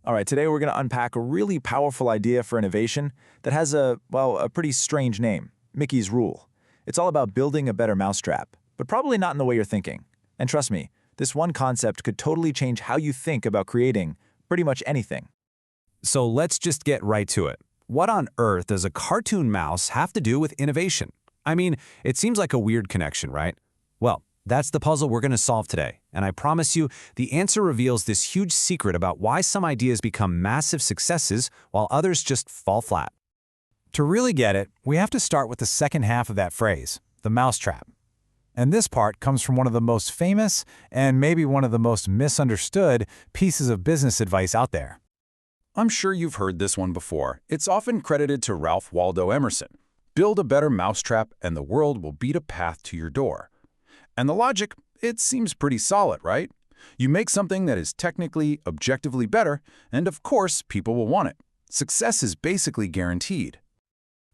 All right, today we're going to unpack a really powerful idea for innovation that has a pretty strange name, Mickey's Rule. It's all about building a better mousetrap, but probably not in the way you're thinking. And trust me, this one concept could totally change how you think about creating pretty much anything. So let's just get right to it. What on earth does a cartoon mouse have to do with innovation? I mean, it seems like a weird connection, right? Well, that's the puzzle we're going to solve today, and I promise you, the answer reveals this huge secret about why some ideas become massive successes while others just fall flat. To really get it, we have to start with the second half of that phrase, the mousetrap. And this part comes from one of the most famous and maybe one of the most misunderstood pieces of business advice out there. I'm sure you've heard this one before. It's often credited to Ralph Waldo Emerson. Build a better mousetrap and the world will beat a path to your door. And the logic, it seems pretty solid, right? You make something that is technically, objectively better, and of course, people will want it. Success is basically guaranteed.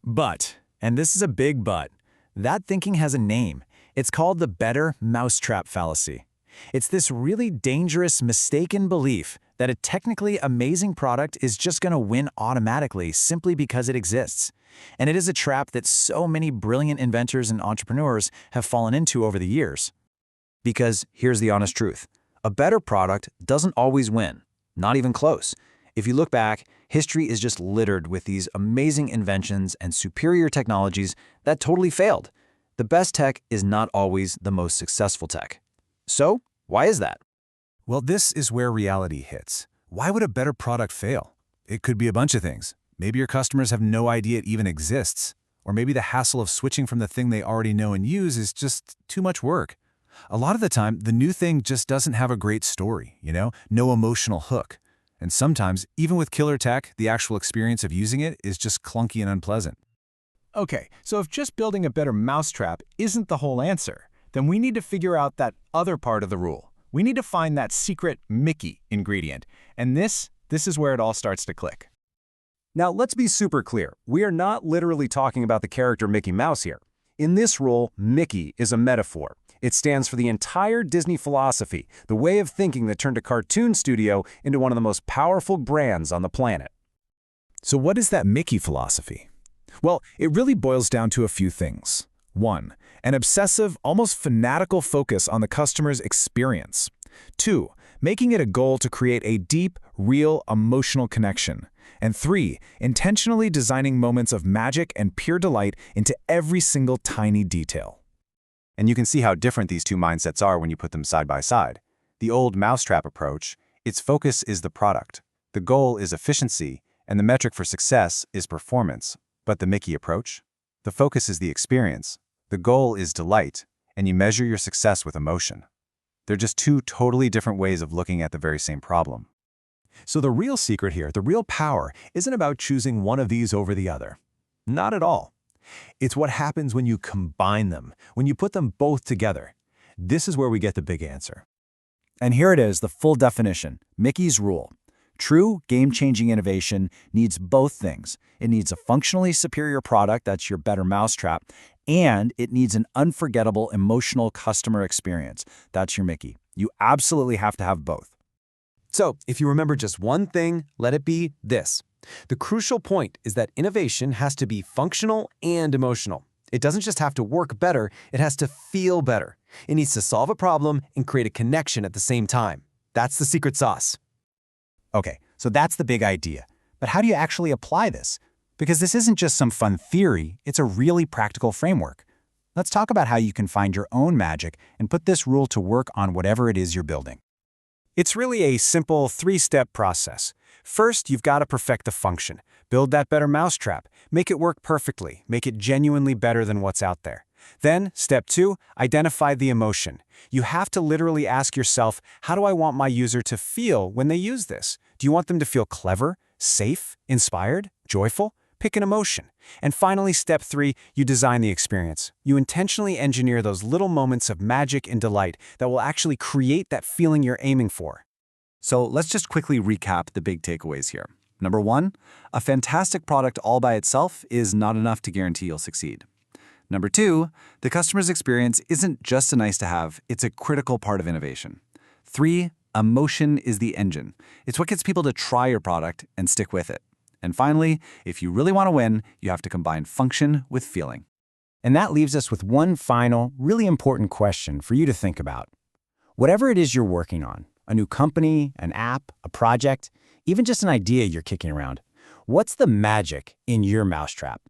But, and this is a big but, that thinking has a name. It's called the better mousetrap fallacy. It's this really dangerous, mistaken belief that a technically amazing product is just going to win automatically simply because it exists. And it is a trap that so many brilliant inventors and entrepreneurs have fallen into over the years. Because here's the honest truth. A better product doesn't always win, not even close. If you look back, history is just littered with these amazing inventions and superior technologies that totally failed. The best tech is not always the most successful tech. So, why is that? Well, this is where reality hits. Why would a better product fail? It could be a bunch of things. Maybe your customers have no idea it even exists. Or maybe the hassle of switching from the thing they already know and use is just too much work. A lot of the time, the new thing just doesn't have a great story, no emotional hook. And sometimes, even with killer tech, the actual experience of using it is just clunky and unpleasant. Okay, so if just building a better mousetrap isn't the whole answer, then we need to figure out that other part of the rule. We need to find that secret Mickey ingredient. And this is where it all starts to click. Now, let's be super clear. We are not literally talking about the character Mickey Mouse here. In this rule, Mickey is a metaphor. It stands for the entire Disney philosophy, the way of thinking that turned a cartoon studio into one of the most powerful brands on the planet. So what is that Mickey philosophy? Well, it really boils down to a few things. 1. An obsessive, almost fanatical focus on the customer's experience. 2. Making it a goal to create a deep, real, emotional connection. And 3. Intentionally designing moments of magic and pure delight into every single tiny detail. And you can see how different these two mindsets are when you put them side by side. The old mousetrap approach, its focus is the product. The goal is efficiency, and the metric for success is performance. But the Mickey approach? The focus is the experience. The goal is delight, and you measure your success with emotion. They're just two totally different ways of looking at the very same problem. So the real secret here, the real power, isn't about choosing one of these over the other. Not at all. It's what happens when you combine them, when you put them both together. This is where we get the big answer. And here it is, the full definition, Mickey's Rule. True game-changing innovation needs both things. It needs a functionally superior product, that's your better mousetrap, and it needs an unforgettable emotional customer experience. That's your Mickey. You absolutely have to have both. So, if you remember just one thing, let it be this. The crucial point is that innovation has to be functional and emotional. It doesn't just have to work better, it has to feel better. It needs to solve a problem and create a connection at the same time. That's the secret sauce. Okay, so that's the big idea. But how do you actually apply this? Because this isn't just some fun theory, it's a really practical framework. Let's talk about how you can find your own magic and put this rule to work on whatever it is you're building. It's really a simple three-step process. First, you've got to perfect the function. Build that better mousetrap. Make it work perfectly. Make it genuinely better than what's out there. Then, step 2, identify the emotion. You have to literally ask yourself, how do I want my user to feel when they use this? Do you want them to feel clever, safe, inspired, joyful? Pick an emotion. And finally, step 3, you design the experience. You intentionally engineer those little moments of magic and delight that will actually create that feeling you're aiming for. So let's just quickly recap the big takeaways here. Number 1, a fantastic product all by itself is not enough to guarantee you'll succeed. Number 2, the customer's experience isn't just a nice to have, it's a critical part of innovation. 3, Emotion is the engine. It's what gets people to try your product and stick with it. And finally, if you really want to win, you have to combine function with feeling. And that leaves us with one final, really important question for you to think about. Whatever it is you're working on, a new company, an app, a project, even just an idea you're kicking around, what's the magic in your mousetrap?